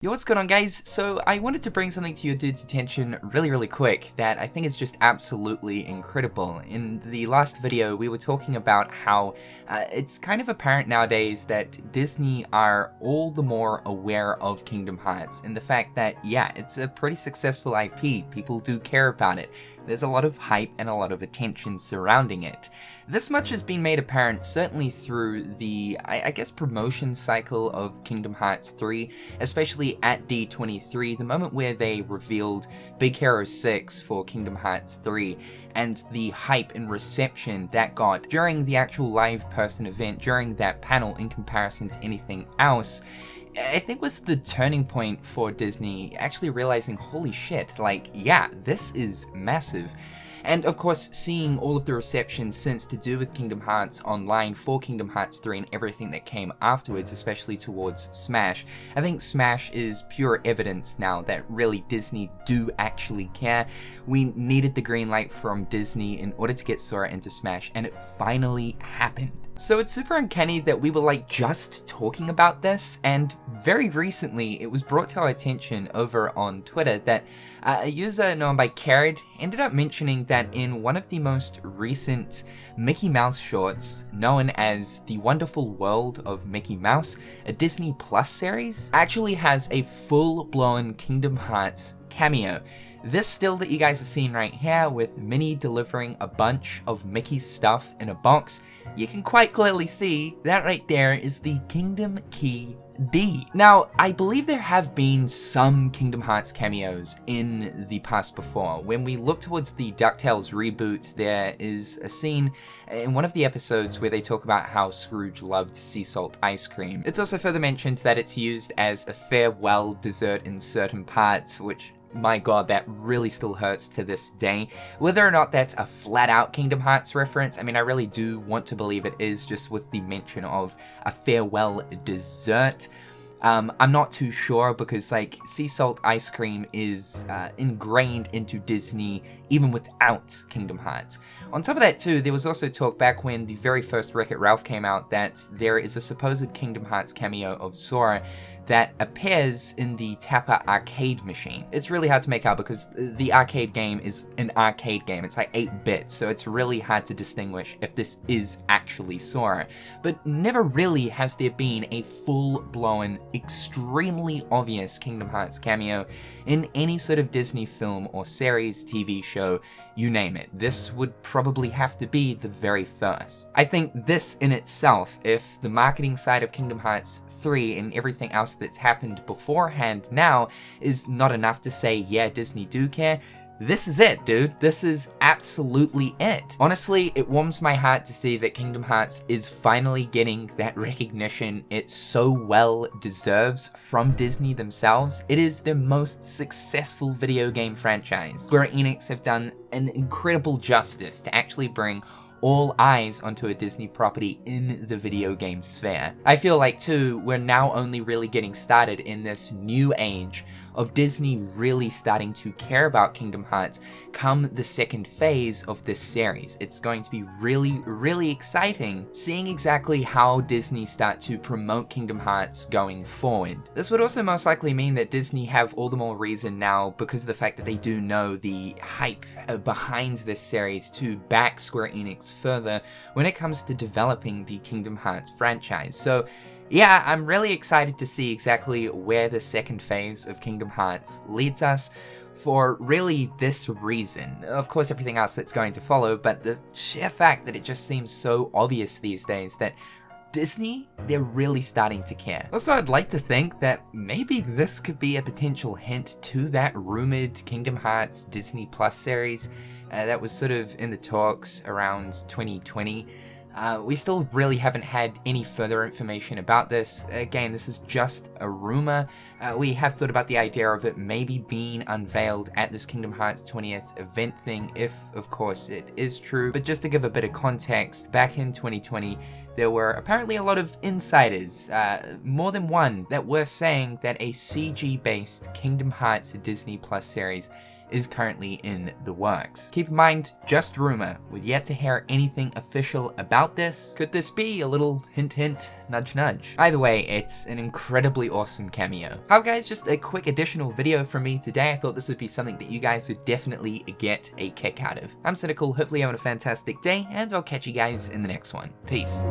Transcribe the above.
Yo, what's going on, guys? So I wanted to bring something to your dude's attention really quick that I think is just absolutely incredible. In the last video, we were talking about how it's kind of apparent nowadays that Disney are all the more aware of Kingdom Hearts and the fact that, yeah, it's a pretty successful IP. People do care about it. There's a lot of hype and a lot of attention surrounding it. This much has been made apparent certainly through the, I guess, promotion cycle of Kingdom Hearts 3, especially at D23, the moment where they revealed Big Hero 6 for Kingdom Hearts 3, and the hype and reception that got during the actual live person event, during that panel in comparison to anything else. I think was the turning point for Disney actually realizing, holy shit, like, yeah, this is massive. And of course, seeing all of the reception since to do with Kingdom Hearts Online for Kingdom Hearts 3 and everything that came afterwards, especially towards Smash, I think Smash is pure evidence now that really Disney do actually care. We needed the green light from Disney in order to get Sora into Smash, and it finally happened. So it's super uncanny that we were like just talking about this, and very recently it was brought to our attention over on Twitter that a user known by Carrot ended up mentioning that in one of the most recent Mickey Mouse shorts, known as The Wonderful World of Mickey Mouse, a Disney Plus series, actually has a full-blown Kingdom Hearts cameo. This still that you guys are seeing right here with Minnie delivering a bunch of Mickey's stuff in a box, you can quite clearly see that right there is the Kingdom Key D. Now, I believe there have been some Kingdom Hearts cameos in the past before. When we look towards the DuckTales reboot, there is a scene in one of the episodes where they talk about how Scrooge loved sea salt ice cream. It's also further mentioned that it's used as a farewell dessert in certain parts, which, my god, that really still hurts to this day. Whether or not that's a flat-out Kingdom Hearts reference, I mean, I really do want to believe it is, just with the mention of a farewell dessert. I'm not too sure because, like, sea salt ice cream is ingrained into Disney even without Kingdom Hearts. On top of that too, there was also talk back when the very first Wreck-It Ralph came out that there is a supposed Kingdom Hearts cameo of Sora that appears in the Tapper arcade machine. It's really hard to make out because the arcade game is an arcade game. It's like 8 bits, so it's really hard to distinguish if this is actually Sora. But never really has there been a full-blown, extremely obvious Kingdom Hearts cameo in any sort of Disney film or series, TV show, you name it. This would probably have to be the very first. I think this in itself, if the marketing side of Kingdom Hearts 3 and everything else that's happened beforehand now is not enough to say, yeah, Disney do care, this is it, dude. This is absolutely it. Honestly, it warms my heart to see that Kingdom Hearts is finally getting that recognition it so well deserves from Disney themselves. It is their most successful video game franchise. Square Enix have done an incredible justice to actually bring all eyes onto a Disney property in the video game sphere. I feel like too, we're now only really getting started in this new age of Disney really starting to care about Kingdom Hearts come the second phase of this series. It's going to be really exciting seeing exactly how Disney start to promote Kingdom Hearts going forward. This would also most likely mean that Disney have all the more reason now, because of the fact that they do know the hype behind this series, to back Square Enix further when it comes to developing the Kingdom Hearts franchise. So yeah, I'm really excited to see exactly where the second phase of Kingdom Hearts leads us for really this reason. Of course, everything else that's going to follow, but the sheer fact that it just seems so obvious these days that Disney, they're really starting to care. Also, I'd like to think that maybe this could be a potential hint to that rumored Kingdom Hearts Disney Plus series that was sort of in the talks around 2020. We still really haven't had any further information about this. Again, this is just a rumor. We have thought about the idea of it maybe being unveiled at this Kingdom Hearts 20th event thing, if of course it is true. But just to give a bit of context, back in 2020, there were apparently a lot of insiders, more than one, that were saying that a CG-based Kingdom Hearts Disney Plus series is currently in the works. Keep in mind, just rumor. We're yet to hear anything official about this. Could this be a little hint hint, nudge nudge? Either way, it's an incredibly awesome cameo. How guys, just a quick additional video from me today. I thought this would be something that you guys would definitely get a kick out of. I'm Cynical, hopefully you're having a fantastic day, and I'll catch you guys in the next one. Peace.